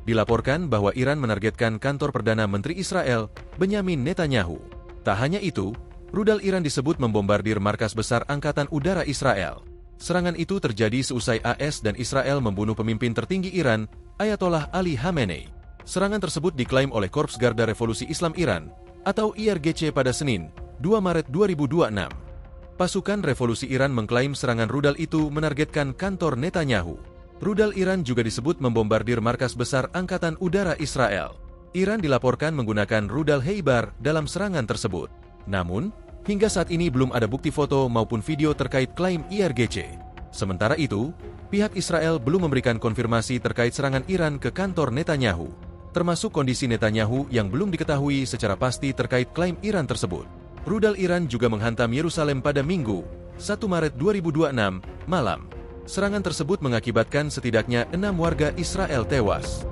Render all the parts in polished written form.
Dilaporkan bahwa Iran menargetkan kantor Perdana Menteri Israel, Benyamin Netanyahu. Tak hanya itu, rudal Iran disebut membombardir markas besar Angkatan Udara Israel. Serangan itu terjadi seusai AS dan Israel membunuh pemimpin tertinggi Iran, Ayatollah Ali Khamenei. Serangan tersebut diklaim oleh Korps Garda Revolusi Islam Iran, atau IRGC pada Senin, 2 Maret 2026. Pasukan Revolusi Iran mengklaim serangan rudal itu menargetkan kantor Netanyahu. Rudal Iran juga disebut membombardir markas besar Angkatan Udara Israel. Iran dilaporkan menggunakan rudal Heibar dalam serangan tersebut. Namun, hingga saat ini belum ada bukti foto maupun video terkait klaim IRGC. Sementara itu, pihak Israel belum memberikan konfirmasi terkait serangan Iran ke kantor Netanyahu, termasuk kondisi Netanyahu yang belum diketahui secara pasti terkait klaim Iran tersebut. Rudal Iran juga menghantam Yerusalem pada Minggu, 1 Maret 2026, malam. Serangan tersebut mengakibatkan setidaknya 6 warga Israel tewas.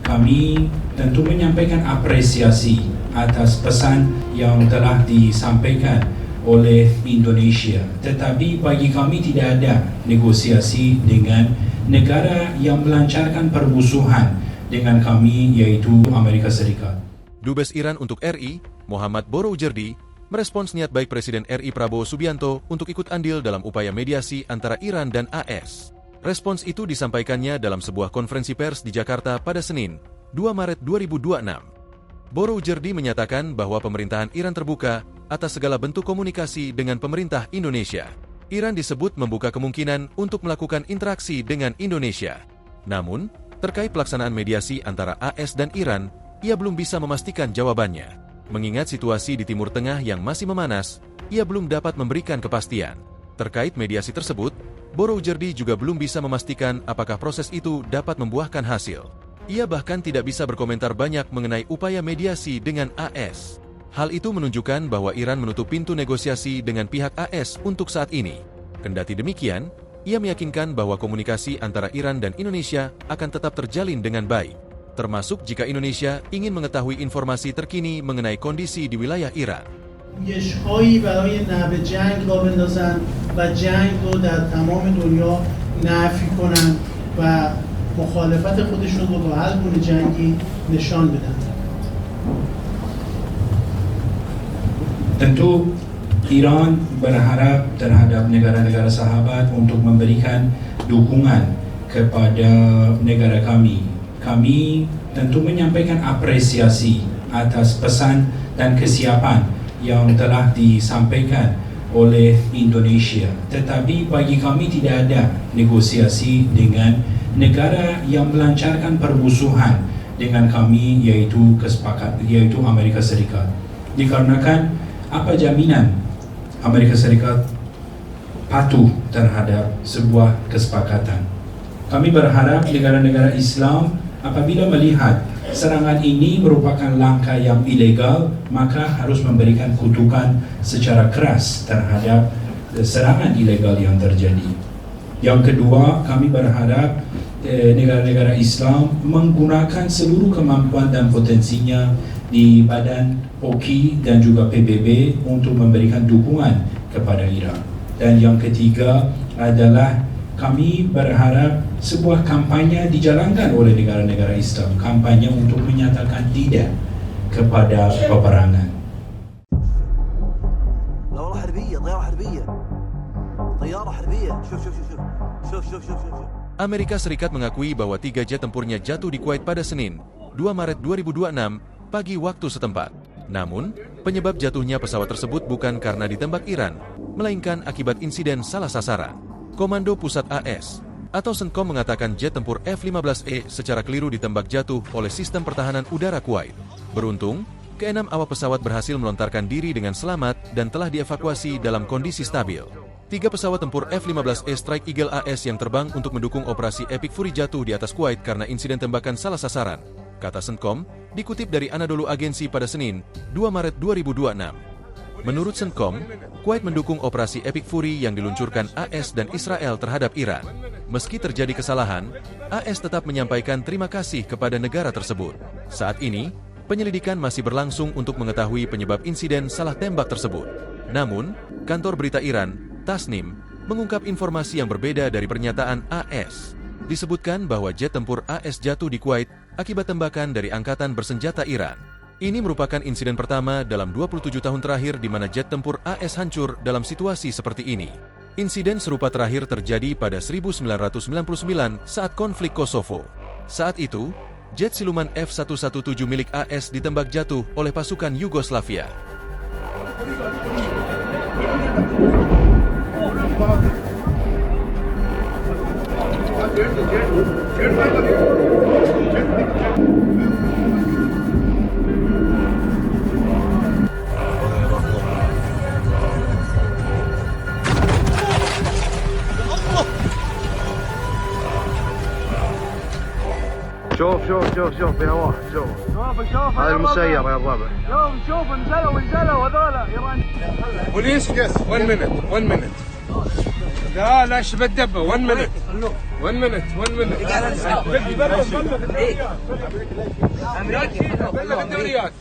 Kami tentu menyampaikan apresiasi atas pesan yang telah disampaikan oleh Indonesia. Tetapi bagi kami tidak ada negosiasi dengan negara yang melancarkan permusuhan dengan kami, yaitu Amerika Serikat. Dubes Iran untuk RI, Muhammad Boroujerdi, merespons niat baik Presiden RI Prabowo Subianto untuk ikut andil dalam upaya mediasi antara Iran dan AS. Respons itu disampaikannya dalam sebuah konferensi pers di Jakarta pada Senin, 2 Maret 2026. Boroujerdi menyatakan bahwa pemerintahan Iran terbuka atas segala bentuk komunikasi dengan pemerintah Indonesia. Iran disebut membuka kemungkinan untuk melakukan interaksi dengan Indonesia. Namun, terkait pelaksanaan mediasi antara AS dan Iran, ia belum bisa memastikan jawabannya. Mengingat situasi di Timur Tengah yang masih memanas, ia belum dapat memberikan kepastian. Terkait mediasi tersebut, Boroujerdi juga belum bisa memastikan apakah proses itu dapat membuahkan hasil. Ia bahkan tidak bisa berkomentar banyak mengenai upaya mediasi dengan AS. Hal itu menunjukkan bahwa Iran menutup pintu negosiasi dengan pihak AS untuk saat ini. Kendati demikian, ia meyakinkan bahwa komunikasi antara Iran dan Indonesia akan tetap terjalin dengan baik, termasuk jika Indonesia ingin mengetahui informasi terkini mengenai kondisi di wilayah Iran. گش‌هایی برای نبض جنگ راه بندازن و جنگ رو در تمام دنیا نفی کنن و مخالفت خودشون رو با هر گونه جنگی نشان بدن. Tentu Iran berharap terhadap negara-negara sahabat untuk memberikan dukungan kepada negara kami. Kami tentu menyampaikan apresiasi atas pesan dan kesiapan yang telah disampaikan oleh Indonesia. Tetapi bagi kami tidak ada negosiasi dengan negara yang melancarkan permusuhan dengan kami, yaitu Amerika Serikat. Dikarenakan apa jaminan Amerika Serikat patuh terhadap sebuah kesepakatan? Kami berharap negara-negara Islam apabila melihat serangan ini merupakan langkah yang ilegal, maka harus memberikan kutukan secara keras terhadap serangan ilegal yang terjadi. Yang kedua, kami berharap negara-negara Islam menggunakan seluruh kemampuan dan potensinya di Badan POKI dan juga PBB untuk memberikan dukungan kepada Iran. Dan yang ketiga adalah kami berharap sebuah kampanye dijalankan oleh negara-negara Islam, kampanye untuk menyatakan tidak kepada peperangan. Amerika Serikat mengakui bahwa 3 jet tempurnya jatuh di Kuwait pada Senin, 2 Maret 2026, pagi waktu setempat. Namun, penyebab jatuhnya pesawat tersebut bukan karena ditembak Iran, melainkan akibat insiden salah sasaran. Komando Pusat AS atau CENTCOM mengatakan jet tempur F-15E secara keliru ditembak jatuh oleh sistem pertahanan udara Kuwait. Beruntung, ke-6 awak pesawat berhasil melontarkan diri dengan selamat dan telah dievakuasi dalam kondisi stabil. 3 pesawat tempur F-15E Strike Eagle AS yang terbang untuk mendukung operasi Epic Fury jatuh di atas Kuwait karena insiden tembakan salah sasaran. kata Centcom, dikutip dari Anadolu Agency pada Senin, 2 Maret 2026. Menurut Centcom, Kuwait mendukung operasi Epic Fury yang diluncurkan AS dan Israel terhadap Iran. Meski terjadi kesalahan, AS tetap menyampaikan terima kasih kepada negara tersebut. Saat ini, penyelidikan masih berlangsung untuk mengetahui penyebab insiden salah tembak tersebut. Namun, kantor berita Iran, Tasnim, mengungkap informasi yang berbeda dari pernyataan AS. Disebutkan bahwa jet tempur AS jatuh di Kuwait akibat tembakan dari Angkatan Bersenjata Iran. Ini merupakan insiden pertama dalam 27 tahun terakhir di mana jet tempur AS hancur dalam situasi seperti ini. Insiden serupa terakhir terjadi pada 1999 saat konflik Kosovo. Saat itu, jet siluman F-117 milik AS ditembak jatuh oleh pasukan Yugoslavia. شوف بهواء شوف هذا المسير يا الربع شوف انزلوا هذول ايراني بوليس يس 1 minute لا شبه الدبه 1 minute امريكي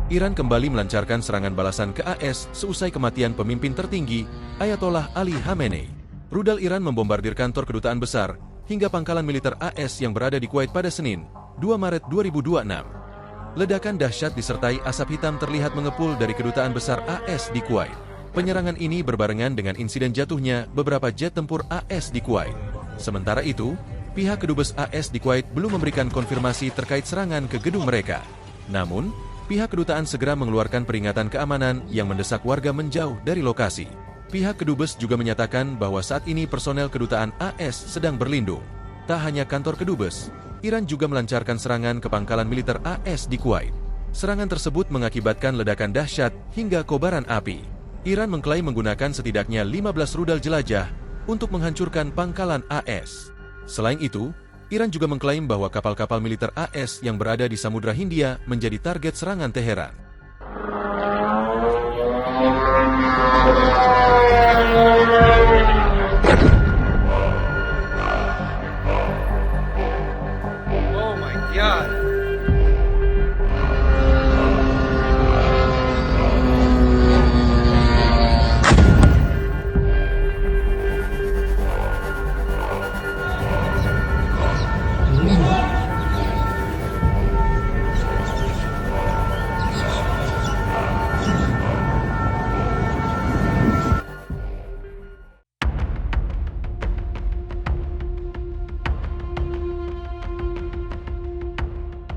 Iran kembali melancarkan serangan balasan ke AS seusai kematian pemimpin tertinggi, Ayatollah Ali Khamenei. Rudal Iran membombardir kantor kedutaan besar hingga pangkalan militer AS yang berada di Kuwait pada Senin, 2 Maret 2026. Ledakan dahsyat disertai asap hitam terlihat mengepul dari kedutaan besar AS di Kuwait. Penyerangan ini berbarengan dengan insiden jatuhnya beberapa jet tempur AS di Kuwait. Sementara itu, pihak kedubes AS di Kuwait belum memberikan konfirmasi terkait serangan ke gedung mereka. Namun, pihak kedutaan segera mengeluarkan peringatan keamanan yang mendesak warga menjauh dari lokasi. Pihak kedubes juga menyatakan bahwa saat ini personel kedutaan AS sedang berlindung. Tak hanya kantor kedubes, Iran juga melancarkan serangan ke pangkalan militer AS di Kuwait. Serangan tersebut mengakibatkan ledakan dahsyat hingga kobaran api. Iran mengklaim menggunakan setidaknya 15 rudal jelajah untuk menghancurkan pangkalan AS. Selain itu, Iran juga mengklaim bahwa kapal-kapal militer AS yang berada di Samudra Hindia menjadi target serangan Teheran. Oh my god.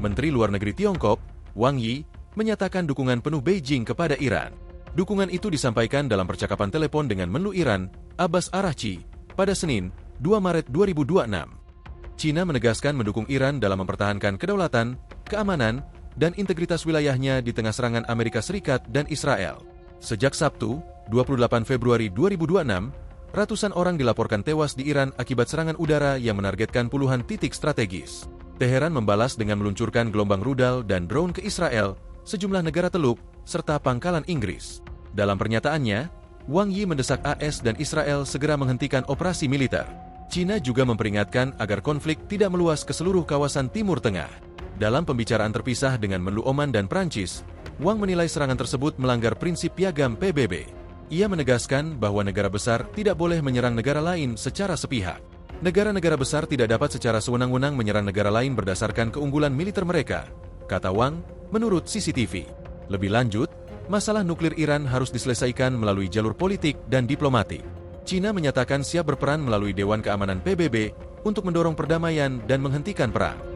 Menteri Luar Negeri Tiongkok, Wang Yi, menyatakan dukungan penuh Beijing kepada Iran. Dukungan itu disampaikan dalam percakapan telepon dengan Menlu Iran, Abbas Araghchi, pada Senin, 2 Maret 2026. China menegaskan mendukung Iran dalam mempertahankan kedaulatan, keamanan, dan integritas wilayahnya di tengah serangan Amerika Serikat dan Israel. Sejak Sabtu, 28 Februari 2026, ratusan orang dilaporkan tewas di Iran akibat serangan udara yang menargetkan puluhan titik strategis. Teheran membalas dengan meluncurkan gelombang rudal dan drone ke Israel, sejumlah negara Teluk, serta pangkalan Inggris. Dalam pernyataannya, Wang Yi mendesak AS dan Israel segera menghentikan operasi militer. China juga memperingatkan agar konflik tidak meluas ke seluruh kawasan Timur Tengah. Dalam pembicaraan terpisah dengan Menlu Oman dan Prancis, Wang menilai serangan tersebut melanggar prinsip piagam PBB. Ia menegaskan bahwa negara besar tidak boleh menyerang negara lain secara sepihak. Negara-negara besar tidak dapat secara sewenang-wenang menyerang negara lain berdasarkan keunggulan militer mereka, kata Wang, menurut CCTV. Lebih lanjut, masalah nuklir Iran harus diselesaikan melalui jalur politik dan diplomatik. China menyatakan siap berperan melalui Dewan Keamanan PBB untuk mendorong perdamaian dan menghentikan perang.